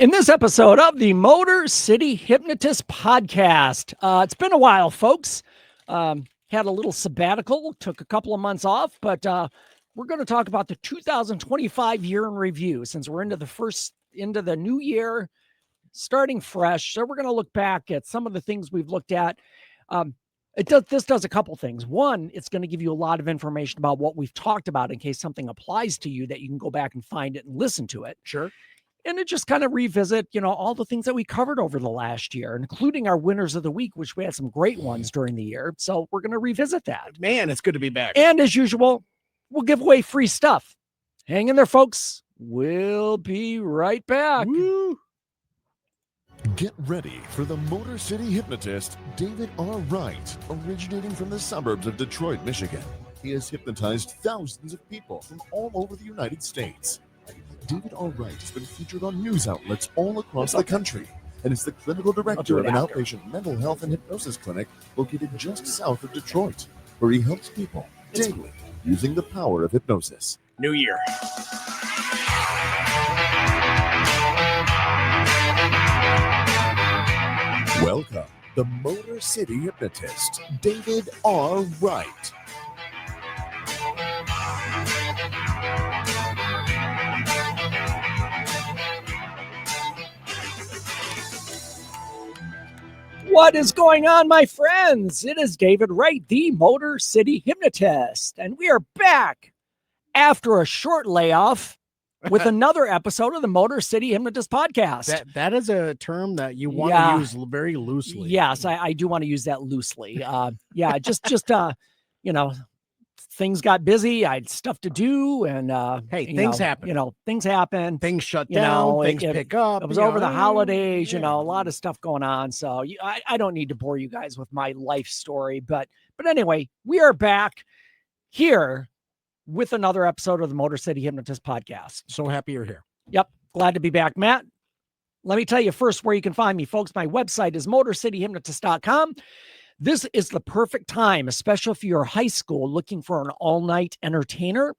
In this episode of the Motor City Hypnotist podcast, it's been a while, folks. Had a little sabbatical, took a couple of months off, but we're going to talk about the 2025 year in review since we're into the new year, starting fresh. So we're going to look back at some of the things we've looked at. This does a couple things. One, it's going to give you a lot of information about what we've talked about in case something applies to you that you can go back and find it and listen to it. Sure. And it just kind of revisit, all the things that we covered over the last year, including our winners of the week, which we had some great ones during the year. So we're going to revisit that. Man, it's good to be back. And as usual, we'll give away free stuff. Hang in there, folks. We'll be right back. Woo. Get ready for the Motor City Hypnotist, David R. Wright, originating from the suburbs of Detroit, Michigan. He has hypnotized thousands of people from all over the United States. David R. Wright has been featured on news outlets all across the country and is the clinical director of an outpatient mental health and hypnosis clinic located just south of Detroit, where he helps people daily using the power of hypnosis. New year. Welcome, the Motor City Hypnotist, David R. Wright. What is going on, my friends? It is David Wright, the Motor City Hypnotist, and we are back after a short layoff with another episode of the Motor City Hypnotist podcast. That is a term that you want to use very loosely. Yes, I do want to use that loosely. Things got busy. I had stuff to do, and things happen. Things happen. Things shut down. Things pick up. It was over the holidays. A lot of stuff going on. So I don't need to bore you guys with my life story, but anyway, we are back here with another episode of the Motor City Hypnotist podcast. So happy you're here. Yep, glad to be back, Matt. Let me tell you first where you can find me, folks. My website is motorcityhypnotist.com. This is the perfect time, especially if you're high school looking for an all-night entertainer.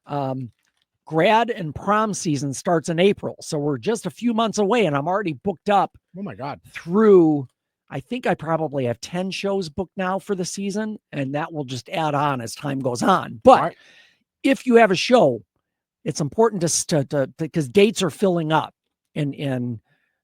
Grad and prom season starts in April, so we're just a few months away, and I'm already booked up. Oh, my God. Through, I think I probably have 10 shows booked now for the season, and that will just add on as time goes on. But if you have a show, it's important to because dates are filling up, and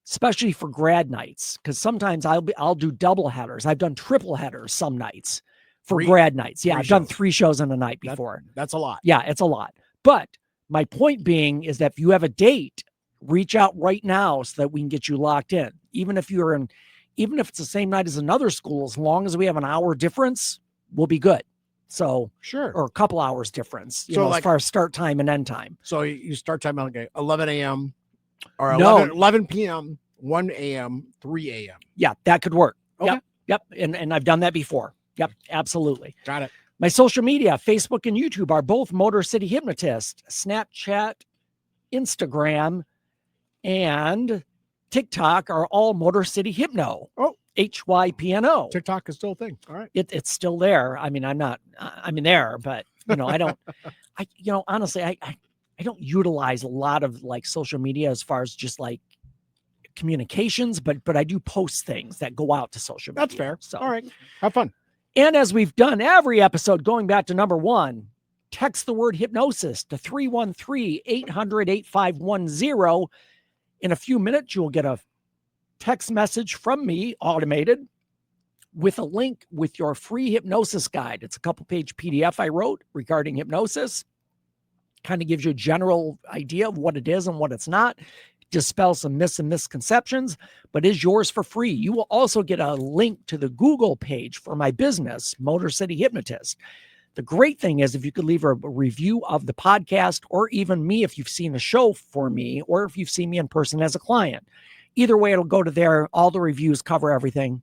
especially for grad nights, because sometimes I'll do double headers. I've done triple headers some nights for grad nights. Yeah, I've done 3 shows in a night before. That's a lot. Yeah, it's a lot. But my point being is that if you have a date, reach out right now so that we can get you locked in. Even if it's the same night as another school, as long as we have an hour difference, we'll be good. So sure, or a couple hours difference, as far as start time and end time. So you start time at 11 a.m. or 11 p.m., 1 a.m., 3 a.m. Yeah, that could work. Okay. Yep. And I've done that before. Yep, absolutely. Got it. My social media, Facebook and YouTube, are both Motor City Hypnotist. Snapchat, Instagram, and TikTok are all Motor City Hypno. Oh, HYPNO. TikTok is still a thing. All right. It's still there. I mean, I'm in there, but I don't, honestly, I don't utilize a lot of like social media as far as just like communications, but I do post things that go out to social media. That's fair. So, all right. Have fun. And as we've done every episode, going back to number 1, text the word hypnosis to 313-800-8510. In a few minutes, you'll get a text message from me, automated, with a link with your free hypnosis guide. It's a couple-page PDF I wrote regarding hypnosis. Kind of gives you a general idea of what it is and what it's not. Dispel some myths and misconceptions, but is yours for free. You will also get a link to the Google page for my business, Motor City Hypnotist. The great thing is if you could leave a review of the podcast, or even me if you've seen a show for me, or if you've seen me in person as a client. Either way, it'll go to there. All the reviews cover everything.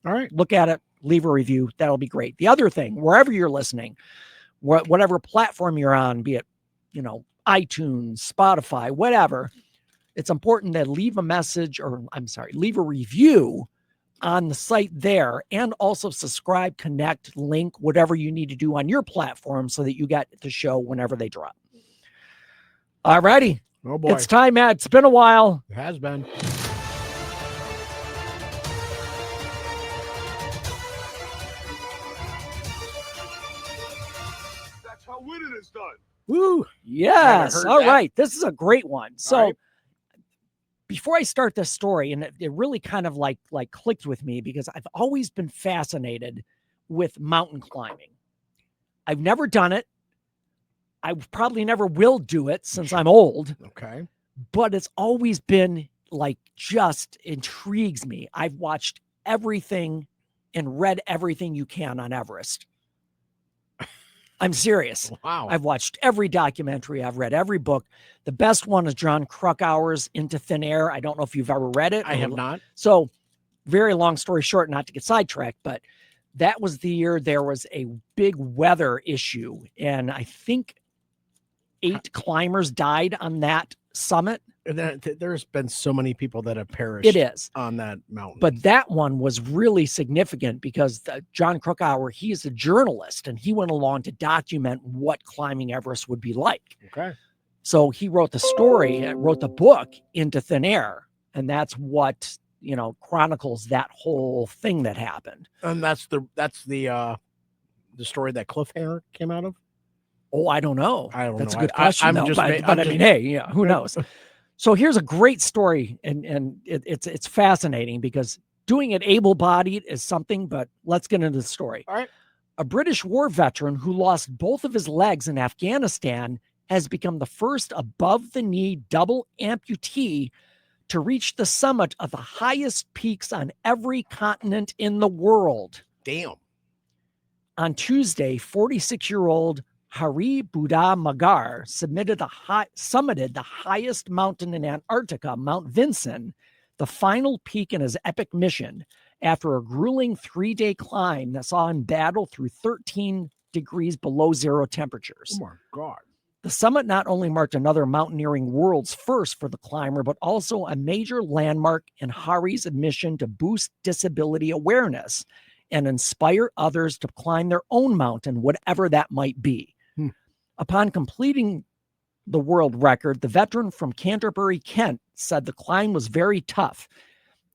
All right. Look at it, leave a review. That'll be great. The other thing, wherever you're listening, whatever platform you're on, be it, iTunes, Spotify, whatever, it's important that leave a review on the site there, and also subscribe, connect, link, whatever you need to do on your platform so that you get the show whenever they drop. All righty, Oh boy. It's time, Matt. It's been a while. It has been. That's how winning is done. Woo. Yes. heard All that. right. This is a great one. So right. before I start this story, and it really kind of like clicked with me because I've always been fascinated with mountain climbing. I've never done it. I probably never will do it since I'm old, Okay. but it's always been like just intrigues me. I've watched everything and read everything you can on Everest. I'm serious. Wow. I've watched every documentary. I've read every book. The best one is John Krakauer's Into Thin Air. I don't know if you've ever read it. I have not. So very long story short, not to get sidetracked, but that was the year there was a big weather issue. And I think 8 climbers died on that summit. There's been so many people that have perished. It is. On that mountain. But that one was really significant because John Krakauer, he is a journalist and he went along to document what climbing Everest would be like. Okay. So he wrote the story, wrote the book Into Thin Air. And that's what, chronicles that whole thing that happened. And that's the story that Cliffhanger came out of. Oh, I don't know. That's know. a good question. I mean, hey, yeah, who knows? So here's a great story, and it's fascinating because doing it able-bodied is something, but let's get into the story. All right. A British war veteran who lost both of his legs in Afghanistan has become the first above-the-knee double amputee to reach the summit of the highest peaks on every continent in the world. Damn. On Tuesday, 46-year-old Hari Buddha Magar summited the highest mountain in Antarctica, Mount Vinson, the final peak in his epic mission, after a grueling 3-day climb that saw him battle through 13 degrees below zero temperatures. Oh my God. The summit not only marked another mountaineering world's first for the climber, but also a major landmark in Hari's mission to boost disability awareness and inspire others to climb their own mountain, whatever that might be. Upon completing the world record, the veteran from Canterbury, Kent, said the climb was very tough.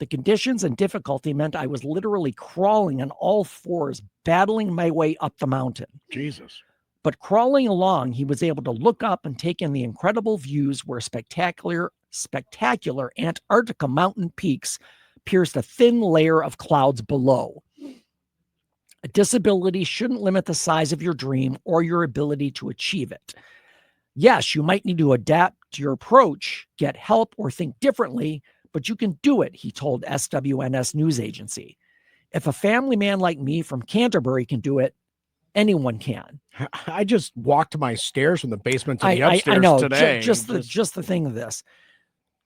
The conditions and difficulty meant I was literally crawling on all fours, battling my way up the mountain. Jesus. But crawling along, he was able to look up and take in the incredible views where spectacular Antarctica mountain peaks pierced a thin layer of clouds below. A disability shouldn't limit the size of your dream or your ability to achieve it. Yes, you might need to adapt to your approach, get help, or think differently, but you can do it, he told SWNS News Agency. If a family man like me from Canterbury can do it, anyone can. I just walked my stairs from the basement to the upstairs I know, today. Just the thing of this.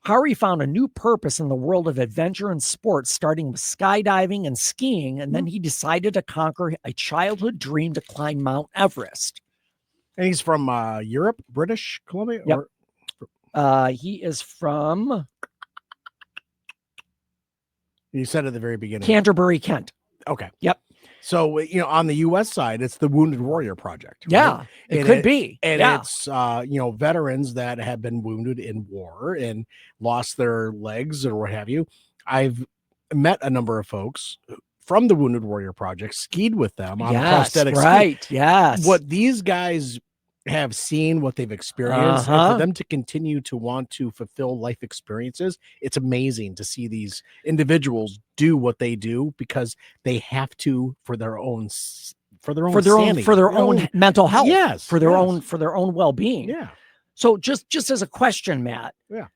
Hari found a new purpose in the world of adventure and sports, starting with skydiving and skiing, and then he decided to conquer a childhood dream to climb Mount Everest. And he's from Europe, British Columbia? Yep. He is from... You said at the very beginning. Canterbury, Kent. Okay. Yep. So, on the U.S. side, it's the Wounded Warrior Project. Right? Yeah, it could be. And yeah. it's, veterans that have been wounded in war and lost their legs or what have you. I've met a number of folks from the Wounded Warrior Project, skied with them on a prosthetic right. ski. Yes. What these guys have seen, what they've experienced, and for them to continue to want to fulfill life experiences, it's amazing to see these individuals do what they do because they have to for their own mental health. Yes, for their own well-being. Yeah. So just as a question, Matt. Yeah.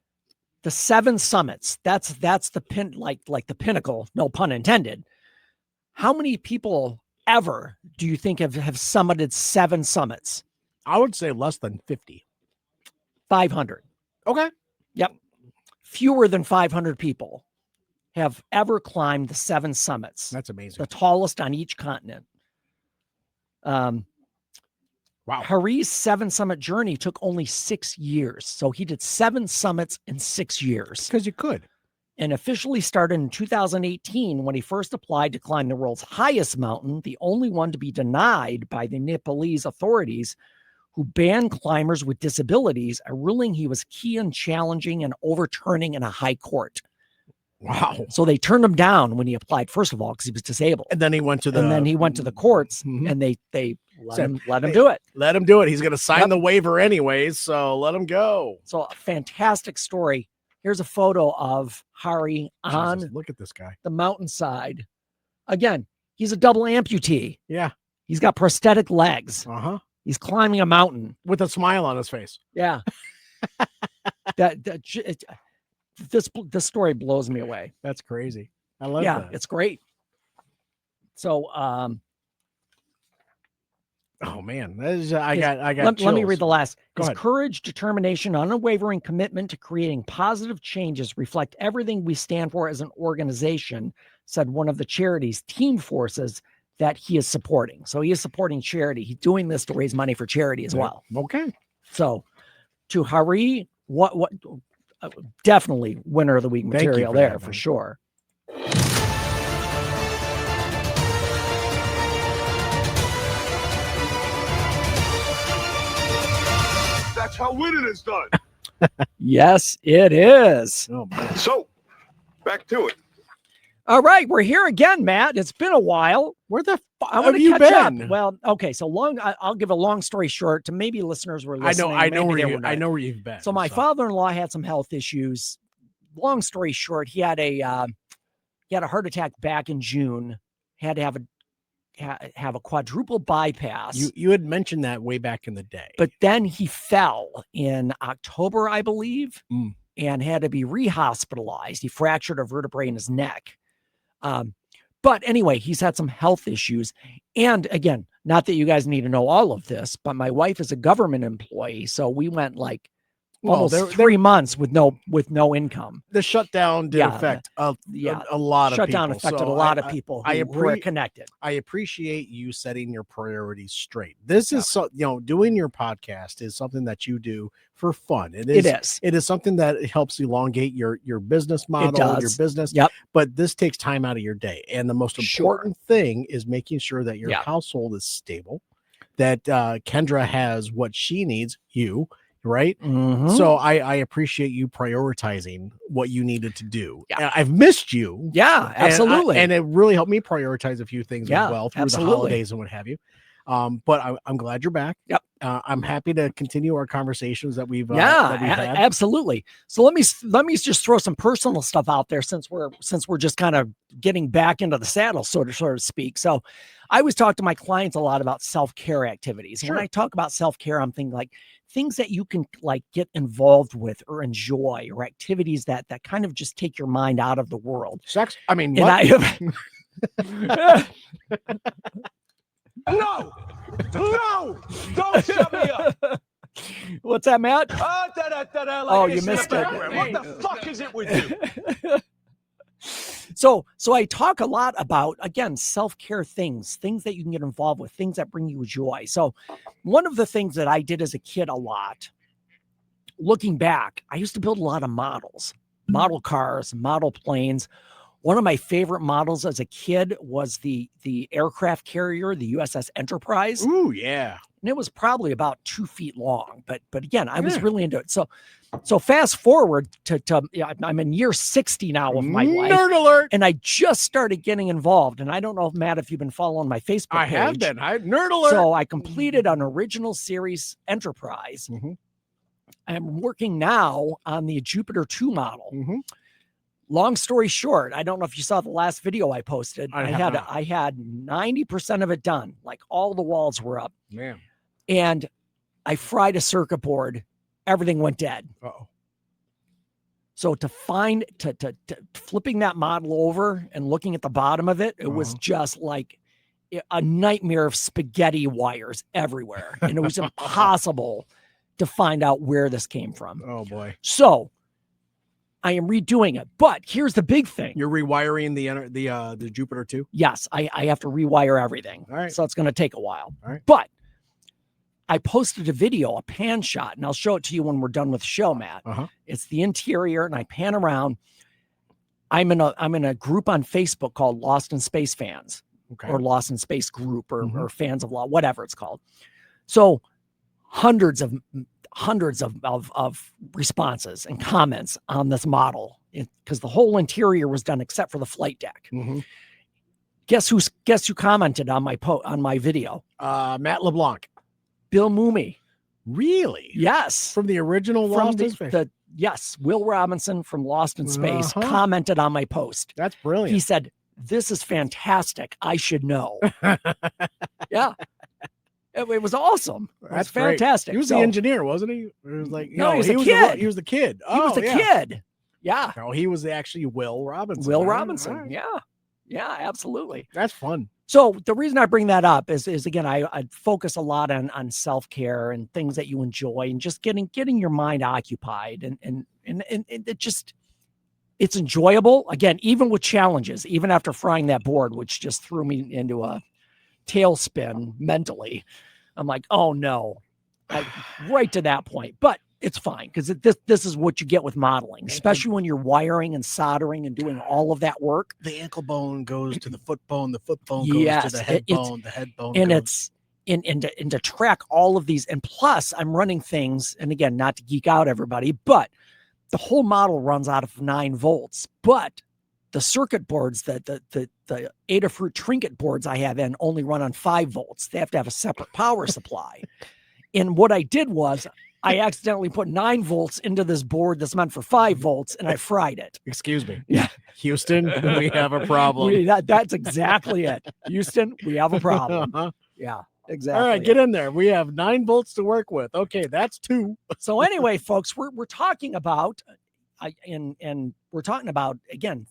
The 7 summits, that's the like the pinnacle, no pun intended. How many people ever do you think have summited 7 summits? I would say less than 50. 500. Okay. Yep. Fewer than 500 people have ever climbed the 7 summits. That's amazing. The tallest on each continent. Wow. Hari's 7 summit journey took only 6 years. So he did 7 summits in 6 years. Because you could. And officially started in 2018 when he first applied to climb the world's highest mountain, the only one to be denied by the Nepalese authorities, who banned climbers with disabilities, a ruling he was key in challenging and overturning in a high court. Wow. So they turned him down when he applied, first of all, because he was disabled. And then he went to the courts Mhm. and they let him Hey, do it. Let him do it. He's going to sign Yep. the waiver anyways, so let him go. So a fantastic story. Here's a photo of Hari on Jesus, look at this guy. the mountainside. Again, he's a double amputee. Yeah. He's got prosthetic legs. Uh-huh. He's climbing a mountain with a smile on his face. Yeah. This story blows me away. That's crazy. I love that. It's great. So, oh man, I got. Let me read the last. Go His ahead. courage, determination, unwavering commitment to creating positive changes reflect everything we stand for as an organization, said one of the charities, Team Forces, that he is supporting. So he is supporting charity. He's doing this to raise money for charity as well. Okay. So to Hari, what definitely winner of the week material for there that, for man. sure. That's how winning is done. Yes, it is. Oh, man. So, back to it. All right, we're here again, Matt. It's been a while. Where the fuck I want have to you catch up. been? Well, okay, so I'll give a long story short to maybe listeners were listening. I know maybe where they you. were I not. know where you've been. So my father-in-law had some health issues. Long story short, he had a heart attack back in June. Had to have a quadruple bypass. You had mentioned that way back in the day. But then he fell in October, I believe, Mm. and had to be rehospitalized. He fractured a vertebrae in his neck. But anyway, he's had some health issues. And again, not that you guys need to know all of this, but my wife is a government employee. So we went like almost 3 months with no income. The shutdown did affect a lot of Shutdown people. affected So a lot of people who are connected. I appreciate you setting your priorities straight. This is doing your podcast is something that you do for fun. It is something that helps elongate your business model, your business. Yep. But this takes time out of your day. And the most important thing is making sure that your household is stable, that Kendra has what she needs, right? Mm-hmm. So I appreciate you prioritizing what you needed to do. Yeah. I've missed you. Yeah, absolutely. And it really helped me prioritize a few things as well through absolutely. the holidays and what have you. But I'm glad you're back. Yep. I'm happy to continue our conversations that we've had. Absolutely. So let me just throw some personal stuff out there since we're just kind of getting back into the saddle, so to speak. So I always talk to my clients a lot about self-care activities. Sure. When I talk about self-care, I'm thinking like things that you can like get involved with or enjoy, or activities that kind of just take your mind out of the world. Sex. I mean, No, don't shut me up. What's that, Matt? Oh, you missed it. What the fuck is it with you? So I talk a lot about, again, self-care things that you can get involved with, things that bring you joy. So one of the things that I did as a kid a lot, looking back, I used to build a lot of model cars, model planes. One of my favorite models as a kid was the aircraft carrier, the USS Enterprise. Ooh, yeah. And it was probably about 2 feet long, but again, I was really into it. So fast forward to I'm in year 60 now of my life. Nerd alert. And I just started getting involved. And I don't know if Matt, if you've been following my Facebook page. I have been. Nerd alert. So I completed an original series Enterprise. Mm-hmm. I'm working now on the Jupiter 2 model. Mm-hmm. Long story short, I don't know if you saw the last video I posted. I had 90% of it done. Like all the walls were up. Man. And I fried a circuit board. Everything went dead. Uh-oh. So to flipping that model over and looking at the bottom of it, it was just like a nightmare of spaghetti wires everywhere. And it was impossible to find out where this came from. Oh boy. So I am redoing it. But here's the big thing. You're rewiring the Jupiter 2? Yes, I have to rewire everything. All right. So it's going to take a while. All right. But I posted a video, a pan shot, and I'll show it to you when we're done with the show, Matt. It's the interior, and I pan around. I'm in a group on Facebook called Lost in Space Fans, or Lost in Space Group, or Fans of Law, whatever it's called. So hundreds of responses and comments on this model because the whole interior was done except for the flight deck. Mm-hmm. Guess who commented on my video? Matt LeBlanc. Bill Mooney. Really? Yes. From the original Lost in Space? Yes. Will Robinson from Lost in Space commented on my post. That's brilliant. He said, "This is fantastic. I should know." Yeah. It was awesome. That's fantastic. He was the engineer, wasn't he? It was like, no, he was the kid. He was the kid. He was the kid. Yeah. No, he was actually Will Robinson. Will Robinson. Right. Yeah. Yeah, absolutely. That's fun. So the reason I bring that up is again, I focus a lot on self-care and things that you enjoy and just getting your mind occupied and it just, it's enjoyable. Again, even with challenges, even after frying that board, which just threw me into a tailspin mentally. I'm like, oh no, right to that point, but it's fine. Cause this is what you get with modeling, especially when you're wiring and soldering and doing all of that work. The ankle bone goes to the foot bone goes to the head bone, the head bone. And it's and to track all of these. And plus I'm running things, and again, not to geek out everybody, but the whole model runs out of 9 volts, but the circuit boards that the Adafruit trinket boards I have in only run on 5 volts. They have to have a separate power supply. And what I did was I accidentally put 9 volts into this board that's meant for 5 volts and I fried it. Excuse me. Yeah. Houston, we have a problem. That's exactly it. Houston, we have a problem. Yeah, exactly. All right, get in there. We have 9 volts to work with. Okay, that's 2. So anyway, folks, we're talking about, and we're talking about, again,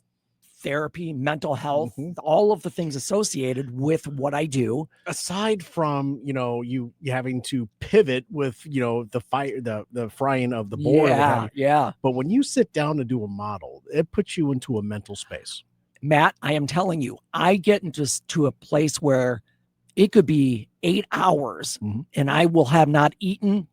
therapy, mental health, all of the things associated with what I do. Aside from, you having to pivot with, the frying of the board. Yeah. But when you sit down to do a model, it puts you into a mental space. Matt, I am telling you, I get into a place where it could be 8 hours and I will have not eaten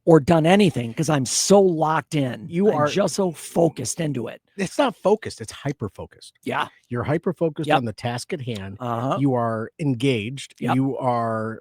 or done anything because I'm so locked in. You are just so focused into it. It's not focused, it's hyper focused. Yeah. You're hyper focused on the task at hand. You are engaged. You are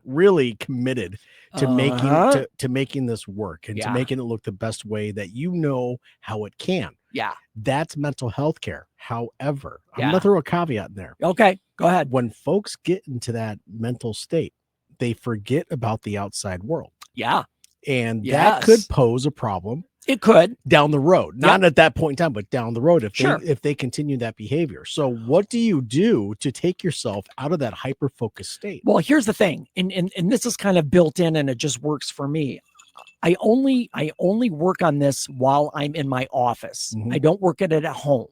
really committed to making this work and to making it look the best way that you know how it can. Yeah. That's mental health care. However, I'm gonna throw a caveat in there. Okay, go ahead. When folks get into that mental state, they forget about the outside world. Yeah. And that could pose a problem. It could down the road, not at that point in time, but down the road if they continue that behavior. So what do you do to take yourself out of that hyper focused state? Well, here's the thing. And this is kind of built in and it just works for me. I only work on this while I'm in my office. I don't work at it at home.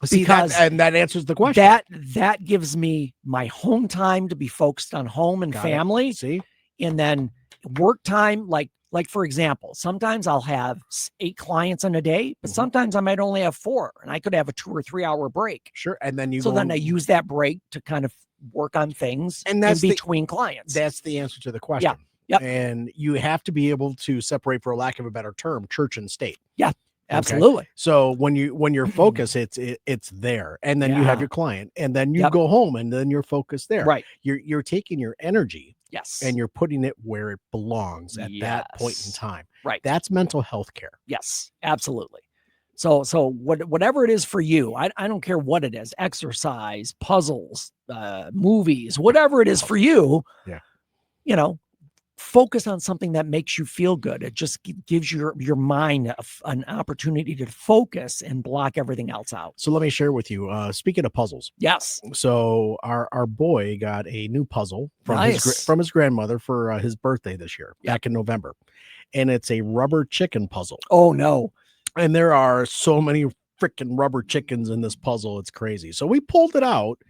See, that answers the question. That gives me my home time to be focused on home and family. See, and then work time, like for example, sometimes I'll have 8 clients in a day, but sometimes I might only have 4, and I could have a 2 or 3 hour break. Sure, and then then I use that break to kind of work on things and that's in between clients. That's the answer to the question. Yeah. And you have to be able to separate, for lack of a better term, church and state. Yeah. Absolutely. Okay? So when you're focused, it's there, and then you have your client, and then you go home, and then you're focused there. Right. You're taking your energy, and you're putting it where it belongs at that point in time. Right. That's mental health care. Yes, absolutely. So whatever it is for you, I don't care what it is, exercise, puzzles, movies, whatever it is for you. Yeah. Focus on something that makes you feel good. It just gives your mind an opportunity to focus and block everything else out. So let me share with you, speaking of puzzles. Yes. So our boy got a new puzzle from his grandmother for his birthday this year, back in November. And it's a rubber chicken puzzle. Oh no. And there are so many freaking rubber chickens in this puzzle. It's crazy. So we pulled it out,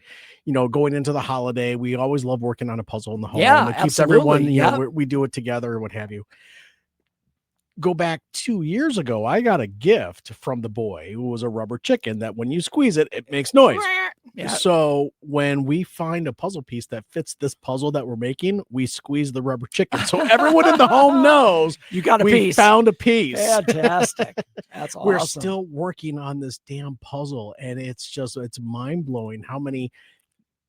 going into the holiday. We always love working on a puzzle in the home. Yeah, it keeps everyone, we do it together or what have you. Go back 2 years ago, I got a gift from the boy who was a rubber chicken that when you squeeze it, it makes noise. Yeah. So when we find a puzzle piece that fits this puzzle that we're making, we squeeze the rubber chicken. So everyone in the home knows you got a we piece. Found a piece. Fantastic. That's awesome. We're still working on this damn puzzle, and it's mind blowing how many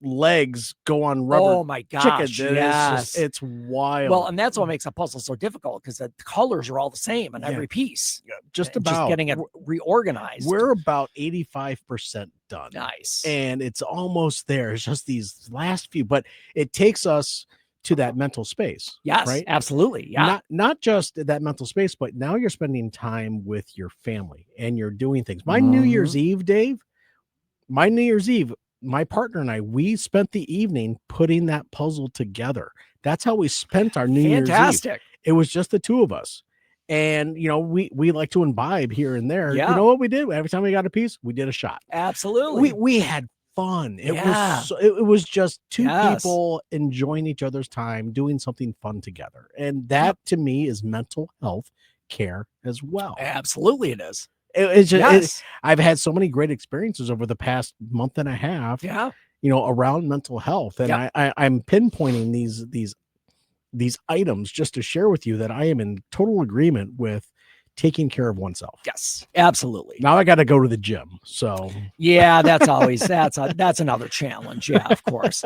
legs go on rubber Oh my gosh. chicken. Yes. It's wild. Well, and that's what makes a puzzle so difficult, because the colors are all the same on every piece. just And about just getting it reorganized. We're about 85% done. Nice. And it's almost there. It's just these last few, but it takes us to that mental space. Yes, right? absolutely. Yeah. Not just that mental space, but now you're spending time with your family and you're doing things. My New Year's Eve, Dave, my partner and I, we spent the evening putting that puzzle together. That's how we spent our New Year's Eve. Fantastic. It was just the two of us. And, we like to imbibe here and there. Yeah. You know what we did? Every time we got a piece, we did a shot. Absolutely. We had fun. It was just two people enjoying each other's time, doing something fun together. And that to me is mental health care as well. Absolutely it is. It's just, I've had so many great experiences over the past month and a half, around mental health. And I'm pinpointing these items just to share with you that I am in total agreement with taking care of oneself. Yes, absolutely. Now I got to go to the gym. So yeah, that's always, that's another challenge. Yeah, of course.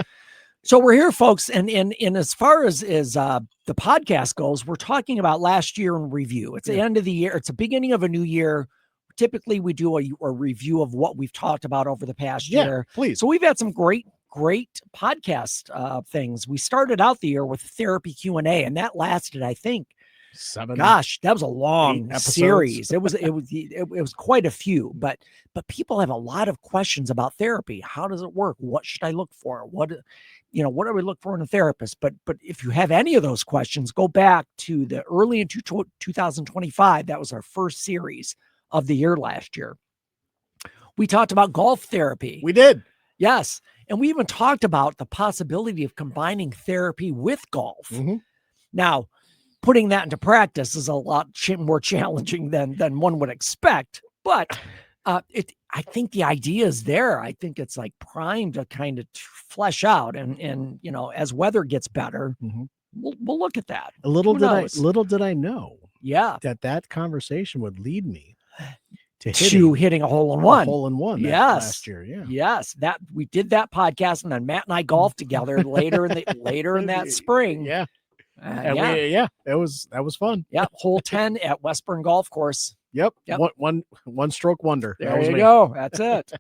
So we're here, folks. And as far as the podcast goes, we're talking about last year in review. It's the end of the year. It's the beginning of a new year. Typically we do a review of what we've talked about over the past year. Please. So we've had some great podcast things. We started out the year with therapy Q&A, and that lasted, I think, 7. Gosh, that was a long episodes. series. It was quite a few, but people have a lot of questions about therapy. How does it work? What should I look for? What do we look for in a therapist? But if you have any of those questions, go back to the early in 2025. That was our first series of the year last year. We talked about golf therapy. We did. Yes. And we even talked about the possibility of combining therapy with golf. Mm-hmm. Now, putting that into practice is a lot more challenging than one would expect, but I think the idea is there. I think it's like primed to kind of flesh out, and as weather gets better, we'll look at that. Little did I know, that conversation would lead me to hitting a hole in one. Last year. Yes, that we did that podcast, and then Matt and I golfed together later in that spring. That was fun. Hole 10 at Westburn Golf Course. Yep. One stroke wonder. There you go. That's it.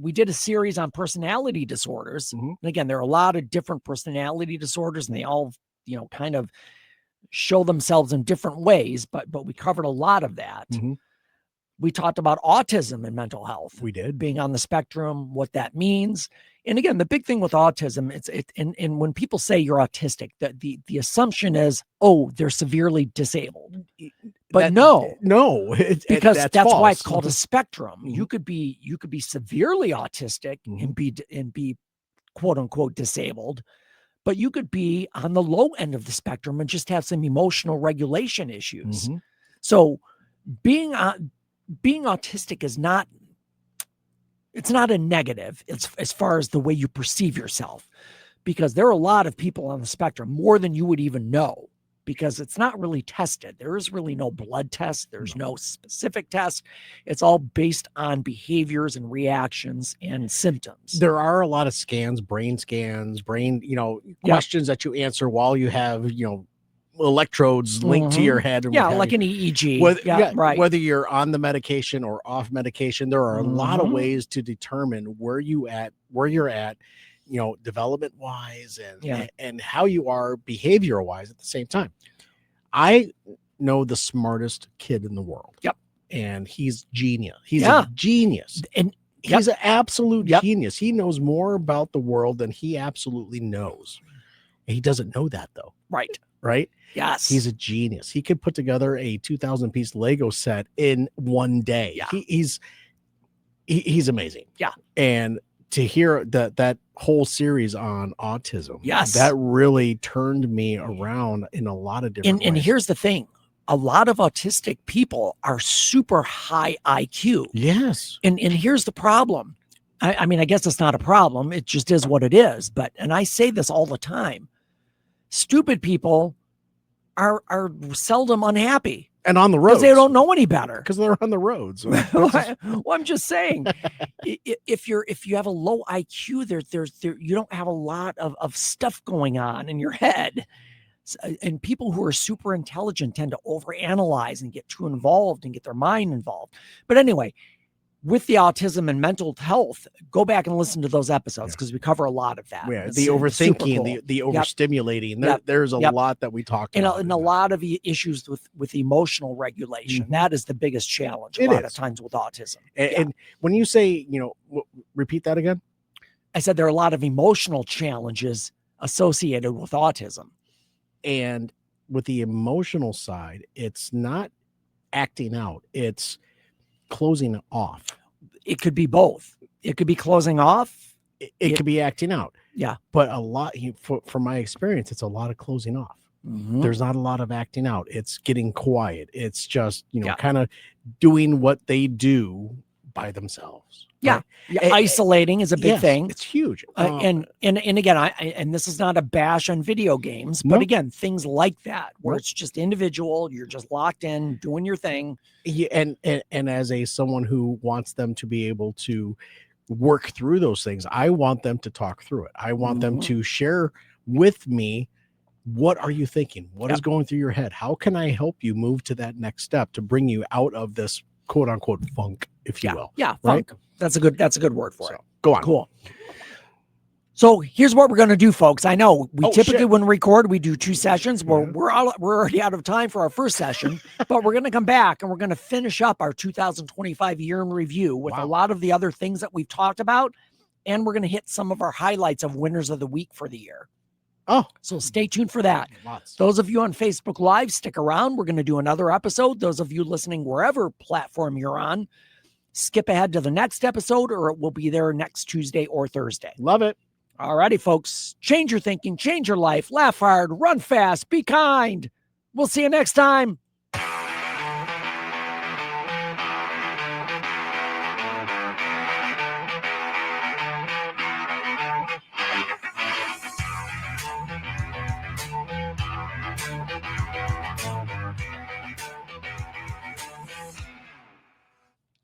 We did a series on personality disorders. And again, there are a lot of different personality disorders, and they all, kind of show themselves in different ways, but we covered a lot of that. We talked about autism and mental health. We did. Being on the spectrum, what that means. And again, the big thing with autism, and when people say you're autistic, the assumption is, oh, they're severely disabled. But no, because that's why it's called a spectrum. You could be severely autistic and be quote unquote disabled, but you could be on the low end of the spectrum and just have some emotional regulation issues. So being autistic is not, it's not a negative. It's as far as the way you perceive yourself, because there are a lot of people on the spectrum, more than you would even know, because it's not really tested. There is really no blood test. There's no specific test. It's all based on behaviors and reactions and symptoms. There are a lot of brain scans, questions that you answer while you have, electrodes linked to your head. Like an EEG. Whether you're on the medication or off medication, there are a lot of ways to determine where you're at, development wise and how you are behavior wise at the same time. I know the smartest kid in the world. And he's genius. He's a genius. And he's an absolute genius. He knows more about the world than he absolutely knows. And he doesn't know that though. Right? Yes. He's a genius. He could put together a 2,000 piece Lego set in one day. He's amazing. And to hear that whole series on autism, that really turned me around in a lot of different ways. And here's the thing. A lot of autistic people are super high IQ. Yes. And here's the problem. I mean, I guess it's not a problem. It just is what it is. And I say this all the time. Stupid people are seldom unhappy. And on the road. Because they don't know any better. Because they're on the roads. Well, I'm just saying, if you have a low IQ, you don't have a lot of stuff going on in your head. And people who are super intelligent tend to overanalyze and get too involved and get their mind involved. But anyway, with the autism and mental health, go back and listen to those episodes because we cover a lot of that. Yeah, It's the overthinking, cool. the overstimulating. There's a lot that we talked about. And a lot of issues with emotional regulation. That is the biggest challenge a lot of times with autism. And when you say, repeat that again. I said there are a lot of emotional challenges associated with autism. And with the emotional side, it's not acting out, it's closing off. It could be both. It could be closing off. It could be acting out. Yeah. But a lot, from my experience, it's a lot of closing off. There's not a lot of acting out. It's getting quiet. It's just, kind of doing what they do by themselves. Yeah. Right? Isolating is a big thing. It's huge. And again, and this is not a bash on video games, but again, things like that, where it's just individual, you're just locked in, doing your thing. Yeah, and as someone who wants them to be able to work through those things, I want them to talk through it. I want them to share with me, what are you thinking? What is going through your head? How can I help you move to that next step to bring you out of this quote unquote funk, if you will? Yeah, right? funk. That's a good word for it. Go on. Cool. So here's what we're going to do, folks. I know we typically, when we record, we do 2 sessions. We're already out of time for our first session, but we're going to come back and we're going to finish up our 2025 year in review with a lot of the other things that we've talked about. And we're going to hit some of our highlights of winners of the week for the year. Oh, so stay tuned for that. Those of you on Facebook Live, stick around. We're going to do another episode. Those of you listening, wherever platform you're on, skip ahead to the next episode, or it will be there next Tuesday or Thursday. Love it. All righty, folks. Change your thinking, change your life, laugh hard, run fast, be kind. We'll see you next time.